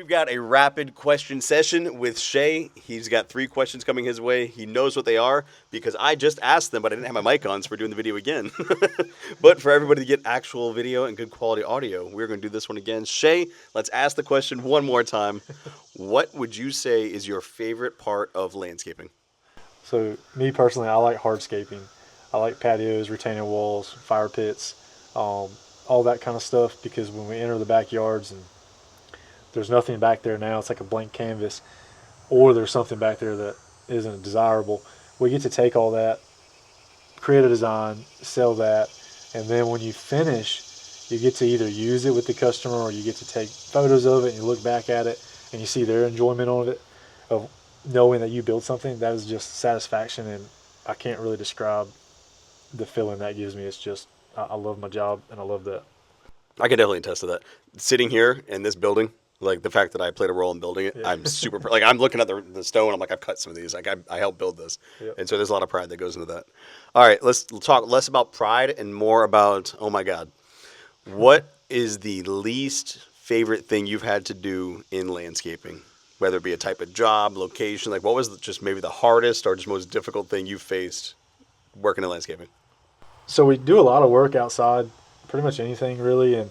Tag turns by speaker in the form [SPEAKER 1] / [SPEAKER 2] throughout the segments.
[SPEAKER 1] We've got a rapid question session with Shay. He's got 3 questions coming his way. He knows what they are because I just asked them, but I didn't have my mic on, so we're doing the video again. But for everybody to get actual video and good quality audio, we're going to do this one again. Shay, let's ask the question one more time. What would you say is your favorite part of landscaping?
[SPEAKER 2] So me personally, I like hardscaping. I like patios, retaining walls, fire pits, all that kind of stuff. Because when we enter the backyards and there's nothing back there now, it's like a blank canvas, or there's something back there that isn't desirable. We get to take all that, create a design, sell that, and then when you finish, you get to either use it with the customer or you get to take photos of it and you look back at it and you see their enjoyment of it, of knowing that you built something. That is just satisfaction, and I can't really describe the feeling that gives me. It's just, I love my job and I love that.
[SPEAKER 1] I can definitely attest to that. Sitting here in this building, like the fact that I played a role in building it,
[SPEAKER 2] Yeah.
[SPEAKER 1] I'm super, like I'm looking at the stone, I'm like, I've cut some of these. Like I helped build this.
[SPEAKER 2] Yep.
[SPEAKER 1] And so there's a lot of pride that goes into that. All right, let's talk less about pride and more about, oh my God, what is the least favorite thing you've had to do in landscaping? Whether it be a type of job, location, like what was just maybe the hardest or just most difficult thing you faced working in landscaping?
[SPEAKER 2] So we do a lot of work outside, pretty much anything really, and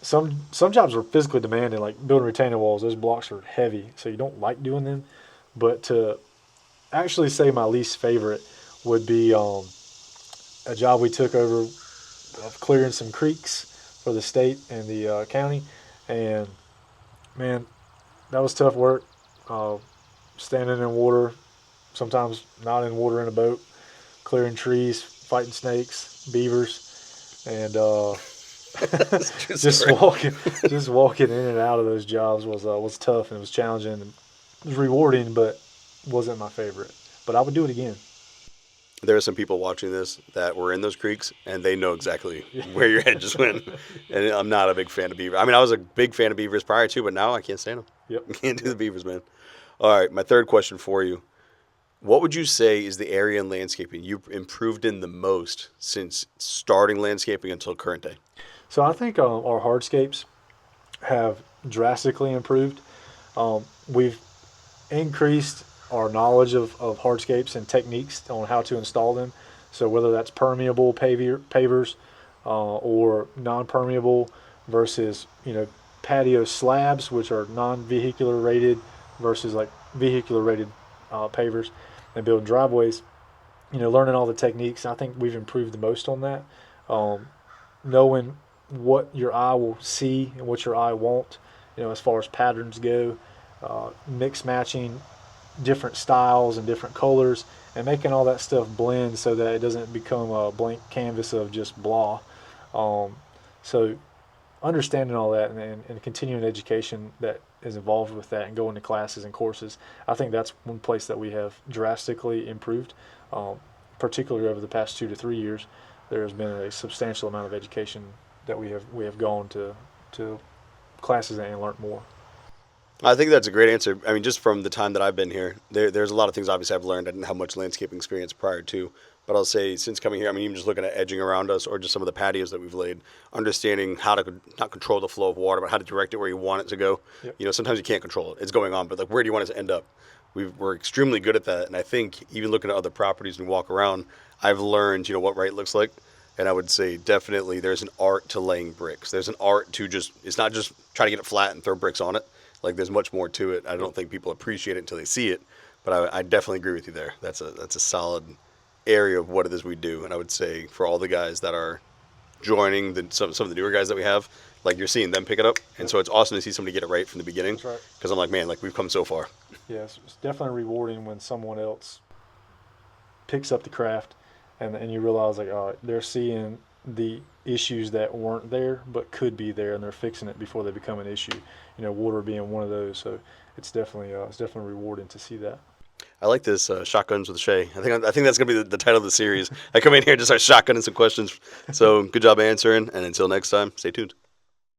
[SPEAKER 2] some jobs are physically demanding, like building retaining walls. Those blocks are heavy, so you don't like doing them. But to actually say my least favorite would be a job we took over of clearing some creeks for the state and the county, and man, that was tough work. Uh, Standing in water, sometimes not in water in a boat, clearing trees, fighting snakes, beavers, and
[SPEAKER 1] That's a true
[SPEAKER 2] just
[SPEAKER 1] story.
[SPEAKER 2] walking in and out of those jobs was tough, and it was challenging, and it was rewarding, but wasn't my favorite. But I would do it again.
[SPEAKER 1] There are some people watching this that were in those creeks and they know exactly where your head just went. And I'm not a big fan of beaver. I mean, I was a big fan of beavers prior to, but now I can't stand them.
[SPEAKER 2] Yep.
[SPEAKER 1] I can't do the
[SPEAKER 2] Yep.
[SPEAKER 1] beavers, man. All right, my third question for you. What would you say is the area in landscaping you've improved in the most since starting landscaping until current day?
[SPEAKER 2] So I think our hardscapes have drastically improved. We've increased our knowledge of hardscapes and techniques on how to install them. So whether that's permeable pavers or non-permeable versus patio slabs, which are non-vehicular rated, versus like vehicular rated pavers, and building driveways. Learning all the techniques. I think we've improved the most on that. Um, Knowing what your eye will see and what your eye won't, as far as patterns go, mix matching different styles and different colors, and making all that stuff blend so that it doesn't become a blank canvas of just blah. Um, so understanding all that and continuing education that is involved with that and going to classes and courses, I think that's one place that we have drastically improved, particularly over the past 2 to 3 years. There has been a substantial amount of education that we have gone to classes and learned more.
[SPEAKER 1] I think that's a great answer. I mean, just from the time that I've been here, there's a lot of things obviously I've learned. I didn't have much landscaping experience prior to, but I'll say since coming here, I mean, even just looking at edging around us or just some of the patios that we've laid, understanding how to not control the flow of water, but how to direct it where you want it to go.
[SPEAKER 2] Yep.
[SPEAKER 1] Sometimes you can't control it. It's going on, but like, where do you want it to end up? We're extremely good at that. And I think even looking at other properties and walk around, I've learned, what right looks like. And I would say definitely there's an art to laying bricks. There's an art to it's not just try to get it flat and throw bricks on it. Like there's much more to it. I don't think people appreciate it until they see it, but I definitely agree with you there. That's a solid area of what it is we do, and I would say for all the guys that are joining some of the newer guys that we have, like you're seeing them pick it up, and so it's awesome to see somebody get it right from the beginning.
[SPEAKER 2] That's right.
[SPEAKER 1] Because I'm like, man, like we've come so far.
[SPEAKER 2] Yes, it's definitely rewarding when someone else picks up the craft, and you realize like, all right, they're seeing the issues that weren't there but could be there, and they're fixing it before they become an issue. Water being one of those. So it's definitely rewarding to see that.
[SPEAKER 1] I like this shotguns with Shay. I think that's gonna be the title of the series. I come in here and just start shotgunning some questions. So good job answering, and until next time, stay tuned.